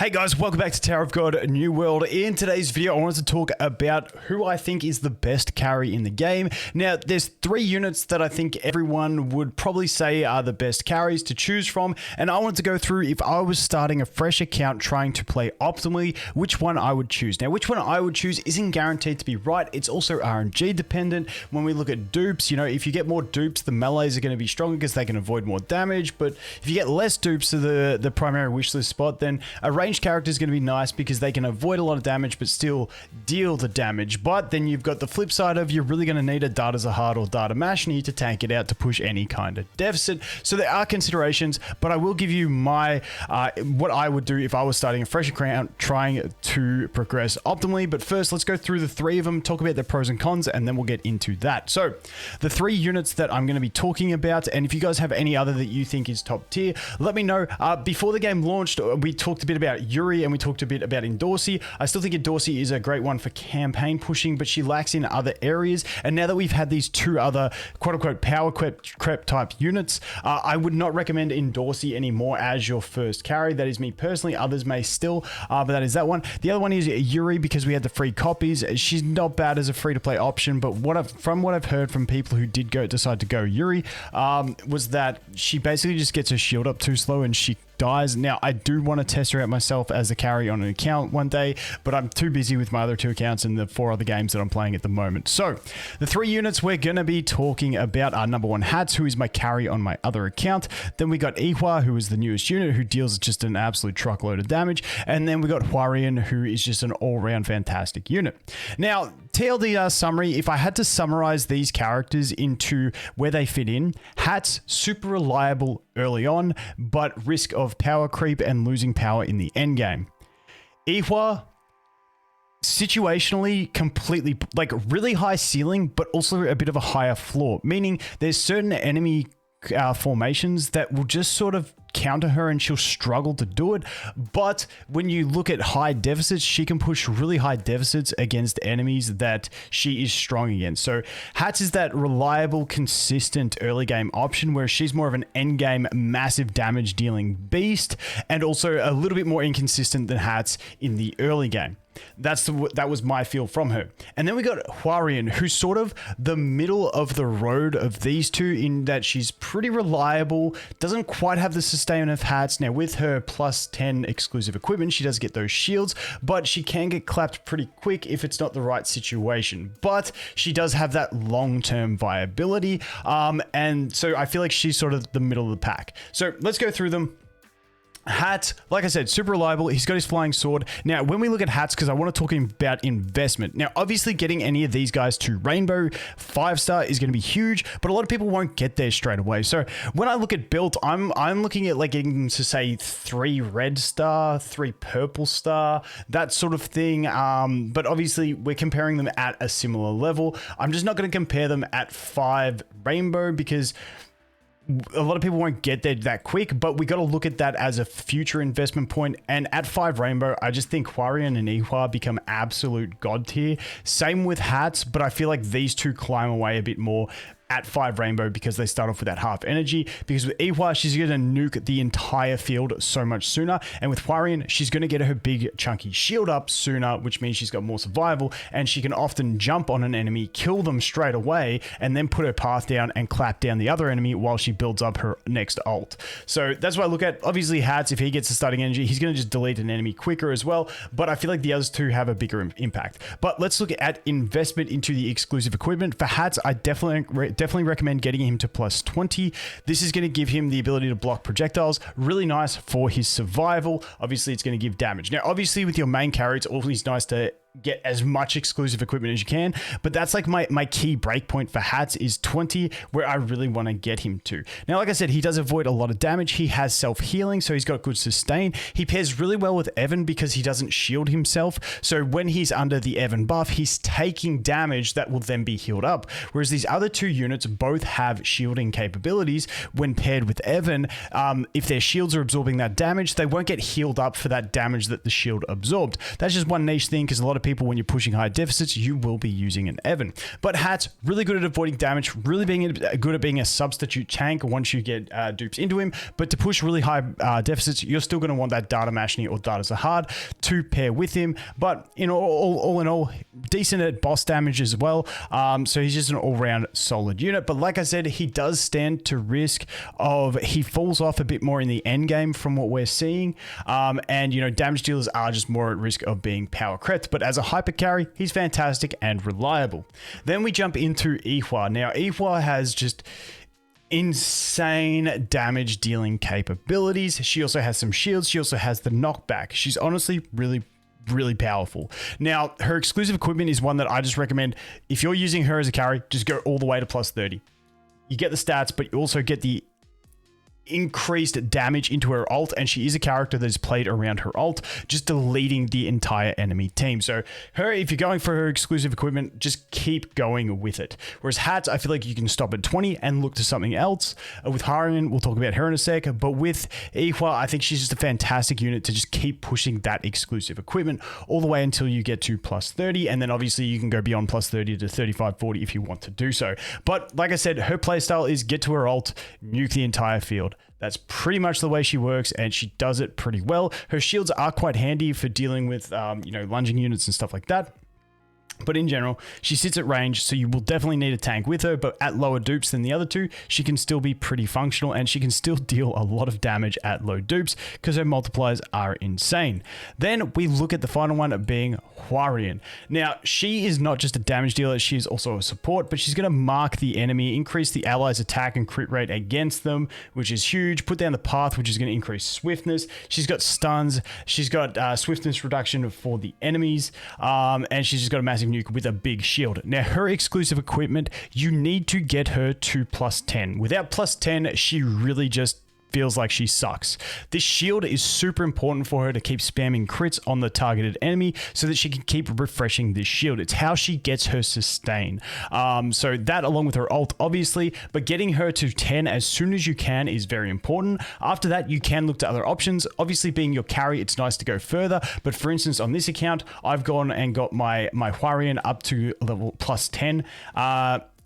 Hey guys, welcome back to Tower of God New World. In today's video, I wanted to talk about who I think is the best carry in the game. Now, there's 3 units that I think everyone would probably say are the best carries to choose from, and I wanted to go through, if I was starting a fresh account trying to play optimally, which one I would choose. Now, which one I would choose isn't guaranteed to be right. It's also RNG dependent. When we look at dupes, you know, if you get more dupes, the melees are going to be stronger because they can avoid more damage, but if you get less dupes to the primary wishlist spot, then a ranged character is going to be nice because they can avoid a lot of damage but still deal the damage. But then you've got the flip side of you're really going to need a Data Zahard or Data Mashni to tank it out to push any kind of deficit. So there are considerations, but I will give you my what I would do if I was starting a fresh account trying to progress optimally. But first, let's go through the 3 of them, talk about their pros and cons, and then we'll get into that. So the 3 units that I'm going to be talking about, and if you guys have any other that you think is top tier, let me know. Before the game launched, we talked a bit about Yuri and we talked a bit about Endorsi. I still think Endorsi is a great one for campaign pushing, but she lacks in other areas. And now that we've had these 2 other quote-unquote power creep type units, I would not recommend Endorsi anymore as your first carry. That is me personally. Others may still, but that is that one. The other one is Yuri because we had the free copies. She's not bad as a free-to-play option, but from what I've heard from people who did decide to go Yuri, was that she basically just gets her shield up too slow and she dies. Now, I do want to test her out myself as a carry on an account one day, but I'm too busy with my other 2 accounts and the 4 other games that I'm playing at the moment. So, the 3 units we're going to be talking about are number 1, Hats, who is my carry on my other account. Then we got Ihwa, who is the newest unit, who deals just an absolute truckload of damage. And then we got Hwarian, who is just an all-round fantastic unit. Now, TLDR summary, if I had to summarize these characters into where they fit in, Hats, super reliable early on, but risk of power creep and losing power in the end game. Ihwa, situationally completely, like really high ceiling, but also a bit of a higher floor, meaning there's certain enemy formations that will just sort of counter her and she'll struggle to do it. But when you look at high deficits, she can push really high deficits against enemies that she is strong against. So Hats is that reliable, consistent early game option where she's more of an end game massive damage dealing beast and also a little bit more inconsistent than Hats in the early game. That was my feel from her. And then we got Hwarian, who's sort of the middle of the road of these 2 in that she's pretty reliable, doesn't quite have the sustain of Hats. Now with her plus 10 exclusive equipment, she does get those shields, but she can get clapped pretty quick if it's not the right situation. But she does have that long-term viability. And so I feel like she's sort of the middle of the pack. So let's go through them. Hat, like I said, super reliable. He's got his flying sword. Now, when we look at Hats, because I want to talk about investment. Now, obviously, getting any of these guys to Rainbow 5-star is going to be huge, but a lot of people won't get there straight away. So when I look at build, I'm looking at like getting to say 3 red star, 3 purple star, that sort of thing. But obviously, we're comparing them at a similar level. I'm just not going to compare them at 5 Rainbow because a lot of people won't get there that quick, but we got to look at that as a future investment point. And at 5 Rainbow, I just think Hwarian and Ihwa become absolute god tier. Same with Hats, but I feel like these 2 climb away a bit more at 5 Rainbow because they start off with that half energy. Because with Ihwa, she's going to nuke the entire field so much sooner. And with Hwarian, she's going to get her big chunky shield up sooner, which means she's got more survival. And she can often jump on an enemy, kill them straight away, and then put her path down and clap down the other enemy while she builds up her next ult. So that's what I look at. Obviously, Hats, if he gets the starting energy, he's going to just delete an enemy quicker as well. But I feel like the others 2 have a bigger impact. But let's look at investment into the exclusive equipment. For Hats, I definitely recommend getting him to plus 20. This is going to give him the ability to block projectiles. Really nice for his survival. Obviously, it's going to give damage. Now, obviously, with your main carry, it's always nice to get as much exclusive equipment as you can, but that's like my key breakpoint for Hats is 20, where I really want to get him to. Now, like I said, he does avoid a lot of damage. He has self-healing, so he's got good sustain. He pairs really well with Evan because he doesn't shield himself, so when he's under the Evan buff, he's taking damage that will then be healed up, whereas these other 2 units both have shielding capabilities. When paired with Evan, if their shields are absorbing that damage, they won't get healed up for that damage that the shield absorbed. That's just one niche thing because a lot of of people when you're pushing high deficits, you will be using an Evan. But Hat's really good at avoiding damage, really being good at being a substitute tank once you get dupes into him. But to push really high deficits, you're still going to want that Data Mashni or Data Zahad to pair with him. But all in all, decent at boss damage as well. So he's just an all-round solid unit. But like I said, he does stand to risk of he falls off a bit more in the end game from what we're seeing. And damage dealers are just more at risk of being power crept. But as a hyper carry, he's fantastic and reliable. Then we jump into Ihua. Now, Ihua has just insane damage dealing capabilities. She also has some shields. She also has the knockback. She's honestly really powerful. Now, her exclusive equipment is one that I just recommend. If you're using her as a carry, just go all the way to plus 30. You get the stats, but you also get the increased damage into her ult, and she is a character that is played around her ult, just deleting the entire enemy team. So her, if you're going for her exclusive equipment, just keep going with it. Whereas Hats, I feel like you can stop at 20 and look to something else. With Harian, we'll talk about her in a sec, but with Ihua, I think she's just a fantastic unit to just keep pushing that exclusive equipment all the way until you get to plus 30, and then obviously you can go beyond plus 30 to 35, 40 if you want to do so. But like I said, her playstyle is get to her ult, nuke the entire field. That's pretty much the way she works, and she does it pretty well. Her shields are quite handy for dealing with, lunging units and stuff like that. But in general, she sits at range, so you will definitely need a tank with her, but at lower dupes than the other two, she can still be pretty functional, and she can still deal a lot of damage at low dupes because her multipliers are insane. Then we look at the final one being Hwarian. Now, she is not just a damage dealer, she is also a support, but she's going to mark the enemy, increase the allies' attack and crit rate against them, which is huge, put down the path, which is going to increase swiftness. She's got stuns, she's got swiftness reduction for the enemies, and she's just got a massive nuke with a big shield. Now, her exclusive equipment, you need to get her to plus 10. Without plus 10, she really just feels like she sucks. This shield is super important for her to keep spamming crits on the targeted enemy so that she can keep refreshing this shield. It's how she gets her sustain. So that along with her ult, obviously, but getting her to 10 as soon as you can is very important. After that, you can look to other options. Obviously, being your carry, it's nice to go further. But for instance, on this account, I've gone and got my Hwarian up to level plus 10.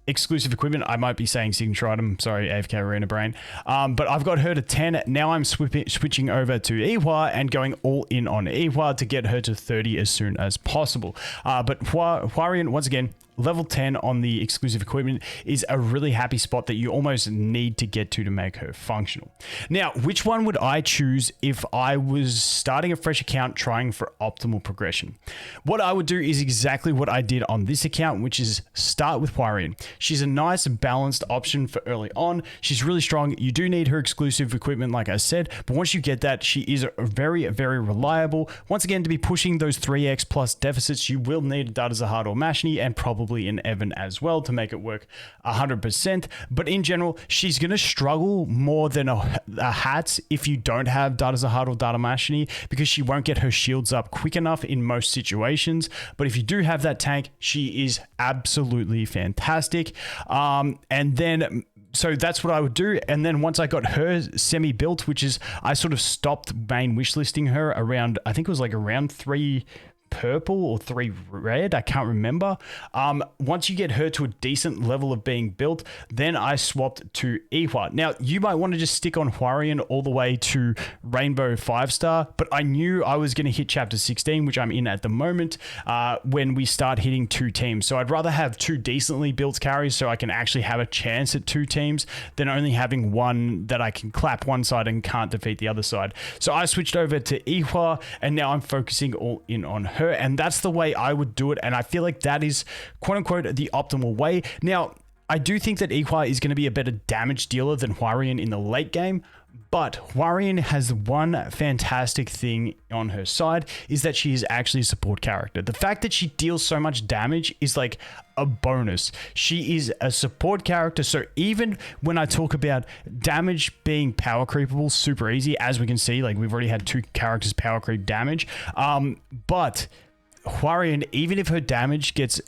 Exclusive equipment, I might be saying signature item, sorry, AFK Arena brain. But I've got her to 10. Now I'm switching over to Ihua and going all in on Ihua to get her to 30 as soon as possible. But Hwarian, once again, level 10 on the exclusive equipment is a really happy spot that you almost need to get to make her functional. Now, which one would I choose if I was starting a fresh account trying for optimal progression? What I would do is exactly what I did on this account, which is start with Hwarian. She's a nice balanced option for early on. She's really strong. You do need her exclusive equipment, like I said, but once you get that, she is very reliable. Once again, to be pushing those 3x plus deficits, you will need a Data Zahad or Mashni and probably an Evan as well to make it work 100%. But in general, she's going to struggle more than a Hats if you don't have Data Zahad or Data Mashni, because she won't get her shields up quick enough in most situations. But if you do have that tank, she is absolutely fantastic. So that's what I would do. And then once I got her semi-built, which is I sort of stopped main wishlisting her around, I think it was like around 3 purple or 3 red, I can't remember. Once you get her to a decent level of being built, then I swapped to Ihua. Now, you might want to just stick on Hwarian all the way to Rainbow 5-star, but I knew I was going to hit Chapter 16, which I'm in at the moment, when we start hitting 2 teams. So I'd rather have 2 decently built carries so I can actually have a chance at 2 teams than only having one that I can clap one side and can't defeat the other side. So I switched over to Ihua, and now I'm focusing all in on her. And that's the way I would do it. And I feel like that is quote unquote the optimal way. Now, I do think that Ihua is going to be a better damage dealer than Hwarian in the late game. But Hwarian has one fantastic thing on her side, is that she is actually a support character. The fact that she deals so much damage is like a bonus. She is a support character, so even when I talk about damage being power creepable super easy, as we can see, like we've already had 2 characters power creep damage, but Hwarian, even if her damage gets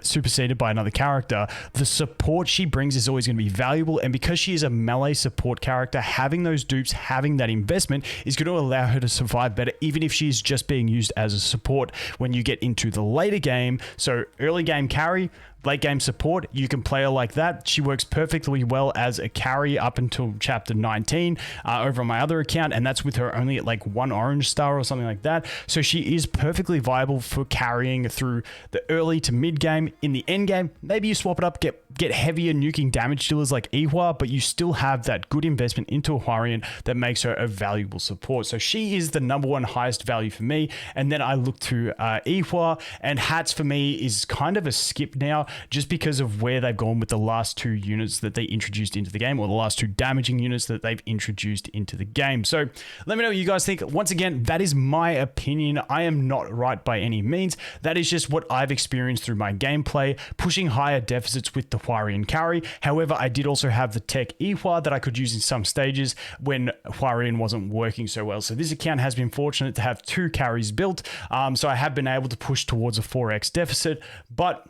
superseded by another character, the support she brings is always going to be valuable. And because she is a melee support character, having those dupes, having that investment is going to allow her to survive better, even if she's just being used as a support when you get into the later game. So early game carry, late game support, you can play her like that. She works perfectly well as a carry up until chapter 19 over on my other account, and that's with her only at like 1 orange star or something like that. So she is perfectly viable for carrying through the early to mid game. In the end game, maybe you swap it up, get heavier nuking damage dealers like Ihwa, but you still have that good investment into a Hwarian that makes her a valuable support. So she is the number 1 highest value for me. And then I look to Ihwa, and Hats for me is kind of a skip now, just because of where they've gone with the last 2 units that they introduced into the game, or the last 2 damaging units that they've introduced into the game. So let me know what you guys think. Once again, that is my opinion. I am not right by any means. That is just what I've experienced through my gameplay, pushing higher deficits with the Hwarian carry. However, I did also have the tech Ihwa that I could use in some stages when Hwarian wasn't working so well. So this account has been fortunate to have 2 carries built. So I have been able to push towards a 4x deficit, but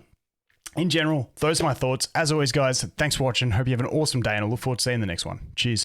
in general, those are my thoughts. As always, guys, thanks for watching. Hope you have an awesome day, and I look forward to seeing the next one. Cheers.